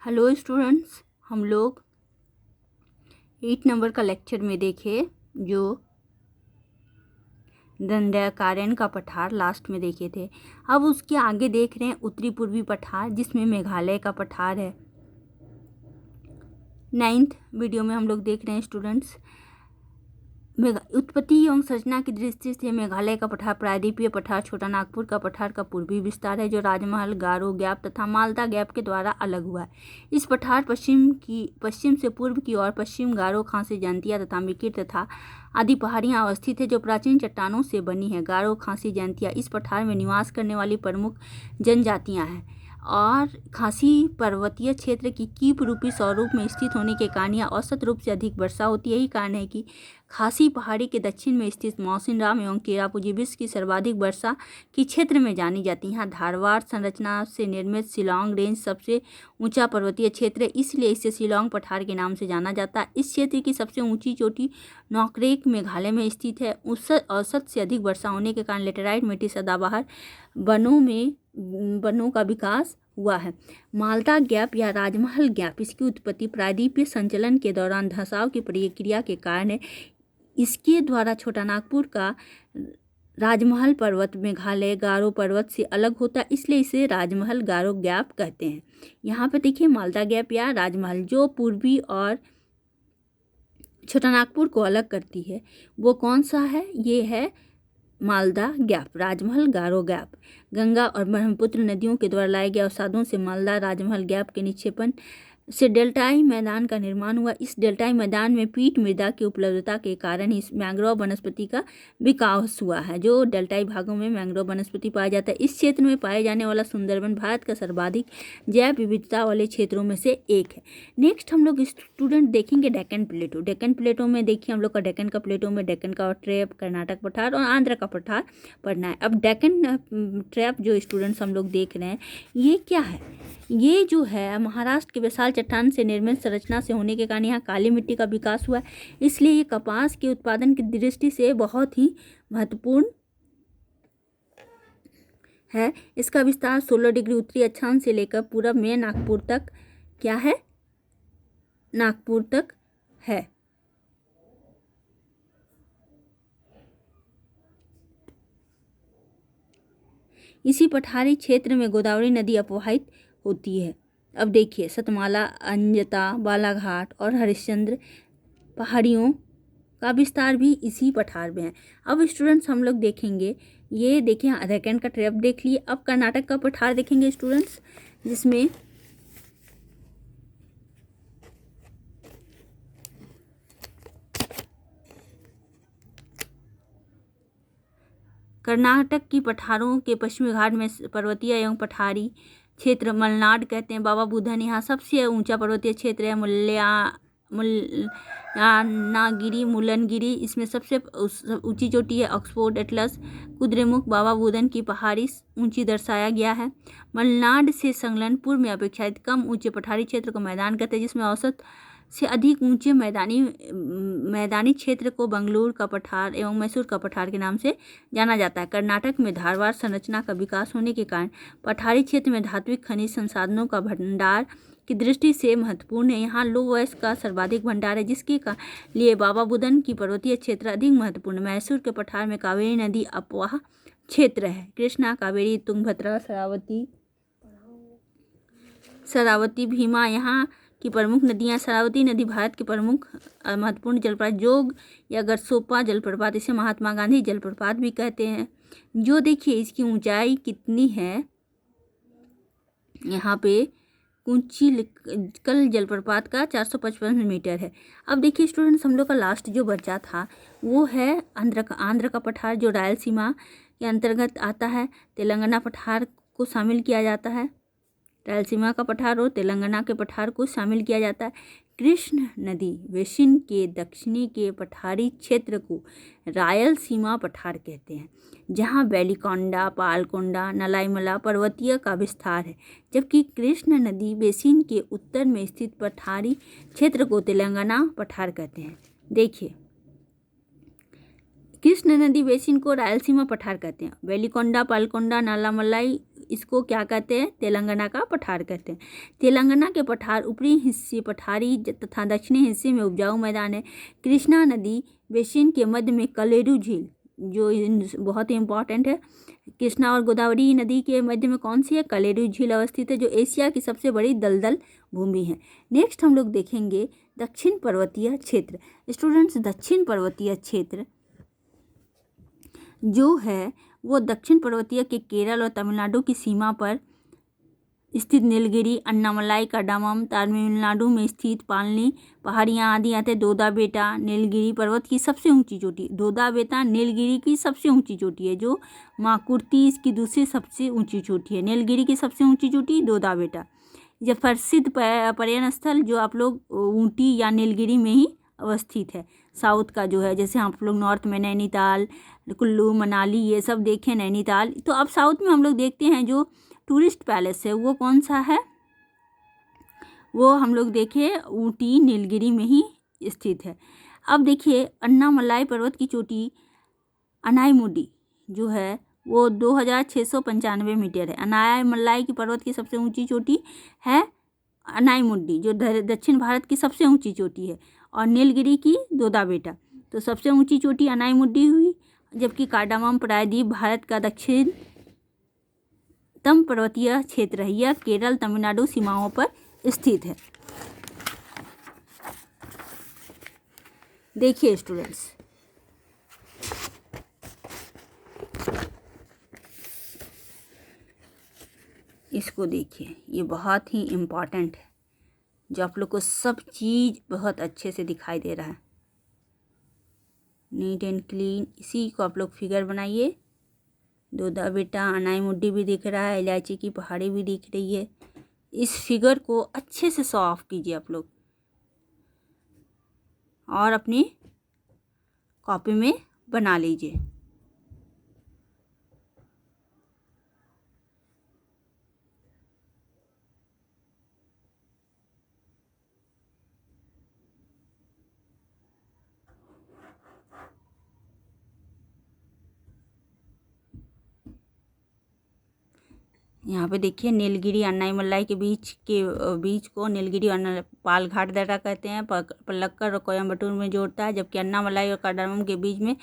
Hello students, हम लोग 8 number का लेक्चर में देखे जो दंडकारण्य का पठार लास्ट में देखे थे। अब उसके आगे देख रहे हैं उत्तरी पूर्वी पठार, जिसमें मेघालय का पठार है। 9th वीडियो में हम लोग देख रहे हैं स्टूडेंट्स, उत्पत्ति एवं संरचना की दृष्टि से मेघालय का पठार प्रायद्वीपीय पठार छोटा नागपुर का पठार का पूर्वी विस्तार है, जो राजमहल, गारो गैप तथा माल्टा गैप के द्वारा अलग हुआ है। इस पठार पश्चिम से पूर्व की ओर पश्चिम गारो, खासी, जयंतिया तथा मिकिर तथा आदि पहाड़ियां अवस्थित है, जो प्राचीन चट्टानों से बनी है। गारो, खासी, जयंतिया इस पठार में निवास करने वाली प्रमुख जनजातियां हैं और खासी पर्वतीय क्षेत्र की कीप रूपी स्वरूप में स्थित होने के कारण यह औसत रूप से अधिक वर्षा होती है। यही कारण है कि खासी पहाड़ी के दक्षिण में स्थित मौसिनराम एवं केरापुंजी विश्व की सर्वाधिक वर्षा के क्षेत्र में जानी जाती है। यहाँ धारवाड़ संरचना से निर्मित शिलांग रेंज सबसे ऊंचा पर्वतीय क्षेत्र है, इसलिए इसे शिलांग पठार के नाम से जाना जाता है। इस क्षेत्र की सबसे ऊंची चोटी नोकरेक मेघालय में स्थित है। औसत से अधिक वर्षा होने के कारण लेटेराइट मिट्टी सदाबहार वनों का विकास हुआ है। माल्टा गैप या राजमहल गैप, इसकी उत्पत्ति प्रायद्वीपीय संचलन के दौरान धंसाव की प्रक्रिया के कारण है। इसके द्वारा छोटा नागपुर का राजमहल पर्वत मेघालय गारो पर्वत से अलग होता है, इसलिए इसे राजमहल गारो गैप कहते हैं। यहाँ पे देखिए माल्टा गैप या राजमहल जो पूर्वी और छोटा नागपुर को अलग करती है, वो कौन सा है? ये है मालदा गैप, राजमहल गारो गैप। गंगा और ब्रह्मपुत्र नदियों के द्वारा लाए गए अवसादों से मालदा राजमहल गैप के निक्षेपण से डेल्टाई मैदान का निर्माण हुआ। इस डेल्टाई मैदान में पीट मृदा की उपलब्धता के कारण ही मैंग्रोव वनस्पति का विकास हुआ है, जो डेल्टाई भागों में मैंग्रोव वनस्पति पाया जाता है। इस क्षेत्र में पाए जाने वाला सुंदरबन भारत का सर्वाधिक जैव विविधता वाले क्षेत्रों में से एक है। नेक्स्ट हम लोग स्टूडेंट देखेंगे डेक्कन प्लेटो। डेक्कन प्लेटो में देखिए हम लोग का डेक्कन का प्लेटो में डेक्कन का ट्रैप, कर्नाटक पठार और आंध्र का पठार पढ़ना है। अब डेक्कन ट्रैप जो स्टूडेंट्स हम लोग देख रहे हैं, ये क्या है? ये जो है महाराष्ट्र के विशाल चट्टान से निर्मित संरचना से होने के कारण यहाँ काली मिट्टी का विकास हुआ है, इसलिए ये कपास के उत्पादन की दृष्टि से बहुत ही महत्वपूर्ण है। इसका विस्तार 16 डिग्री उत्तरी अक्षांश से लेकर पूरब में नागपुर तक क्या है? नागपुर तक है। इसी पठारी क्षेत्र में गोदावरी नदी अपवाहित होती है। अब देखिए सतमाला, अंजता, बालाघाट और हरिश्चंद्र पहाड़ियों का विस्तार भी इसी पठार में है। अब स्टूडेंट्स हम लोग देखेंगे, ये देखिए डेक्कन का ट्रैप देख लिए। अब कर्नाटक का पठार देखेंगे स्टूडेंट्स, जिसमें कर्नाटक की पठारों के पश्चिमी घाट में पर्वतीय एवं पठारी क्षेत्र मलनाड कहते हैं। बाबा बुधन यहाँ सबसे ऊंचा पर्वतीय क्षेत्र है। मुल्लनगिरी इसमें सबसे ऊंची चोटी है। ऑक्सफोर्ड, एटलस, कुद्रेमुख, बाबा बुधन की पहाड़ी ऊंची दर्शाया गया है। मलनाड से संलग्न पूर्व में अपेक्षाकृत कम ऊंचे पठारी क्षेत्र को मैदान कहते हैं, जिसमें औसत से अधिक ऊंचे मैदानी क्षेत्र को बंगलुरु का पठार एवं मैसूर का पठार के नाम से जाना जाता है। कर्नाटक में धारवाड़ संरचना का विकास होने के कारण पठारी क्षेत्र में धात्विक खनिज संसाधनों का भंडार की दृष्टि से महत्वपूर्ण है। यहाँ लो वयस्क का सर्वाधिक भंडार है, जिसके लिए बाबा बुधन की पर्वतीय क्षेत्र अधिक महत्वपूर्ण है। मैसूर के पठार में कावेरी नदी अपवाह क्षेत्र है। कृष्णा, कावेरी, तुंगभद्रा, शरावती, भीमा यहाँ की प्रमुख नदियाँ। शरावती नदी भारत की प्रमुख महत्वपूर्ण जलप्रपात जोग या गरसोप्पा जलप्रपात, इसे महात्मा गांधी जलप्रपात भी कहते हैं। जो देखिए इसकी ऊंचाई कितनी है, यहाँ पे कुंचिकल जलप्रपात का 455 मीटर है। अब देखिए स्टूडेंट्स हम लोग का लास्ट जो बचा था वो है आंध्र का पठार, जो रायलसीमा के अंतर्गत आता है। तेलंगाना पठार को शामिल किया जाता है। रायलसीमा का पठार और तेलंगाना के पठार को शामिल किया जाता है। कृष्ण नदी बेसिन के दक्षिणी के पठारी क्षेत्र को रायलसीमा पठार कहते हैं, जहां वेलिकोंडा, पालकोंडा, नलाईमला पर्वतीय का विस्तार है, जबकि कृष्ण नदी बेसिन के उत्तर में स्थित पठारी क्षेत्र को तेलंगाना पठार कहते हैं। देखिए कृष्ण नदी बेसिन को रायलसीमा पठार कहते हैं। वेलिकोंडा, पालकोंडा, नालामलाई इसको क्या कहते हैं? तेलंगाना का पठार कहते हैं। तेलंगाना के पठार ऊपरी हिस्से पठारी तथा दक्षिणी हिस्से में उपजाऊ मैदान है। कृष्णा नदी बेसिन के मध्य में कलेरू झील, जो बहुत ही इम्पॉर्टेंट है, कृष्णा और गोदावरी नदी के मध्य में कौन सी है? कलेरू झील अवस्थित है, जो एशिया की सबसे बड़ी दलदल भूमि है। नेक्स्ट हम लोग देखेंगे दक्षिण पर्वतीय क्षेत्र। स्टूडेंट्स, दक्षिण पर्वतीय क्षेत्र जो है वो दक्षिण पर्वतीय के केरल और तमिलनाडु की सीमा पर स्थित नीलगिरी, अन्नामलाई, कडामम, तमिलनाडु में स्थित पालनी पहाड़ियाँ आदि आते हैं। दोदा बेटा नीलगिरी पर्वत की सबसे ऊंची चोटी, दोदा बेटा नीलगिरी की सबसे ऊंची चोटी है, जो माकुर्ती इसकी दूसरी सबसे ऊंची चोटी है। नीलगिरी की सबसे ऊंची चोटी दोदा बेटा। यह प्रसिद्ध पर्यटन स्थल जो आप लोग ऊटी या नीलगिरी में ही अवस्थित है। साउथ का जो है, जैसे आप लोग नॉर्थ में नैनीताल, कुल्लू, मनाली ये सब देखें नैनीताल, तो अब साउथ में हम लोग देखते हैं जो टूरिस्ट पैलेस है वो कौन सा है? वो हम लोग देखें ऊटी नीलगिरी में ही स्थित है। अब देखिए अन्नामलाई पर्वत की चोटी अनाईमुडी जो है वो 2695 मीटर है। अन्नामलाई की पर्वत की सबसे ऊंची चोटी है अनाईमुडी, जो दक्षिण भारत की सबसे ऊंची चोटी है, और नीलगिरी की दोदा बेटा। तो सबसे ऊंची चोटी अनाईमुडी हुई, जबकि कार्डामम प्रायद्वीप भारत का दक्षिणतम पर्वतीय क्षेत्र है। यह केरल तमिलनाडु सीमाओं पर स्थित है। देखिए स्टूडेंट्स, इसको देखिए, ये बहुत ही इम्पॉर्टेंट है, जो आप लोग को सब चीज़ बहुत अच्छे से दिखाई दे रहा है, नीट एंड क्लीन। इसी को आप लोग फिगर बनाइए। दोदा बेटा, अनाईमुडी भी दिख रहा है, इलायची की पहाड़ी भी दिख रही है। इस फिगर को अच्छे से सॉल्व कीजिए आप लोग और अपनी कॉपी में बना लीजिए। यहाँ पे देखिए नीलगिरी अन्नामलाई के बीच को नीलगिरी और पालघाट दर्रा कहते हैं। पलक्कड़ और कोयम्बटूर में जोड़ता है, जबकि अन्नामलाई और काडारम के बीच में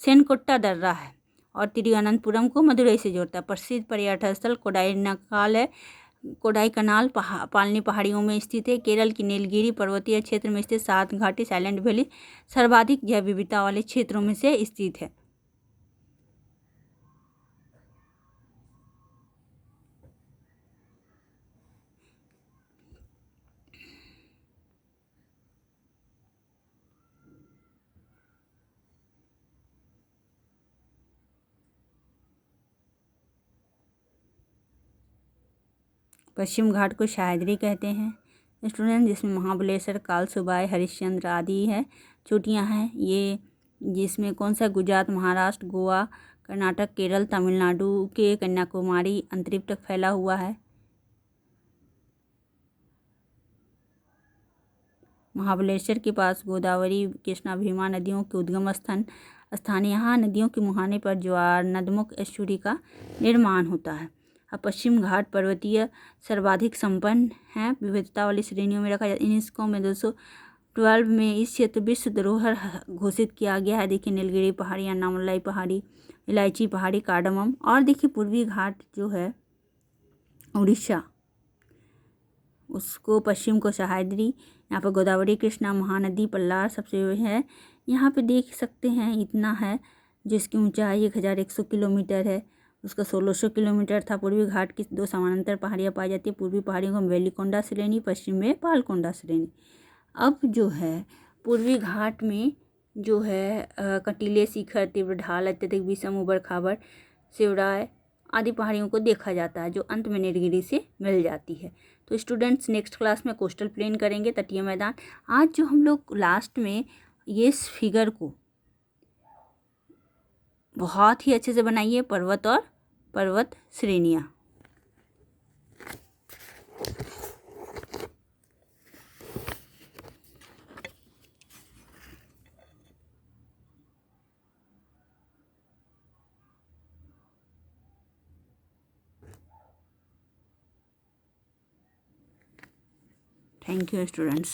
सेनकोट्टा दर्रा है, और तिरुवनंतपुरम को मदुरई से जोड़ता है। प्रसिद्ध पर्यटन स्थल कोडाईकनाल है। कोडाईकनाल पालनी पहाड़ियों में स्थित है। केरल की नीलगिरी पर्वतीय क्षेत्र में स्थित सात घाटी साइलेंट वैली सर्वाधिक जैव विविधता वाले क्षेत्रों में से स्थित है। पश्चिम घाट को सह्याद्री कहते हैं स्टूडेंट, जिसमें महाबलेश्वर, कालसुबाई, हरिश्चंद्र आदि है चोटियाँ हैं। ये जिसमें कौन सा? गुजरात, महाराष्ट्र, गोवा, कर्नाटक, केरल, तमिलनाडु के कन्याकुमारी अंतरिक्ष तक फैला हुआ है। महाबलेश्वर के पास गोदावरी, कृष्णा, भीमा नदियों के उद्गम स्थान यहाँ नदियों के मुहाने पर ज्वार नदमुख एस्चुरी का निर्माण होता है। अब पश्चिम घाट पर्वतीय सर्वाधिक संपन्न है, विविधता वाली श्रेणियों में रखा जाता है। यूनेस्को में 212 में इस क्षेत्र विश्व धरोहर घोषित किया गया है। देखिए नीलगिरी पहाड़ी, अन्नामलाई पहाड़ी, इलायची पहाड़ी, कार्डमम, और देखिए पूर्वी घाट जो है उड़ीसा, उसको पश्चिम को सह्याद्री। यहाँ पर गोदावरी, कृष्णा, महानदी, पल्लार सबसे है। यहाँ पे देख सकते हैं इतना है, जिसकी ऊंचाई 1100 किलोमीटर है। उसका 1600 किलोमीटर था। पूर्वी घाट की दो समानांतर पहाड़ियाँ पाई जाती है। पूर्वी पहाड़ियों को वेलिकोंडा श्रेणी, पश्चिम में पालकोंडा श्रेणी। अब जो है पूर्वी घाट में जो है कटीले शिखर, तीव्र ढाल, अत्यधिक विषम उबड़ खाबड़, शिवराय आदि पहाड़ियों को देखा जाता है, जो अंत में नीलगिरी से मिल जाती है। तो स्टूडेंट्स नेक्स्ट क्लास में कोस्टल प्लेन करेंगे, तटीय मैदान। आज जो हम लोग लास्ट में ये फिगर को बहुत ही अच्छे से बनाइए, पर्वत और पर्वत श्रेणियाँ। Thank you students.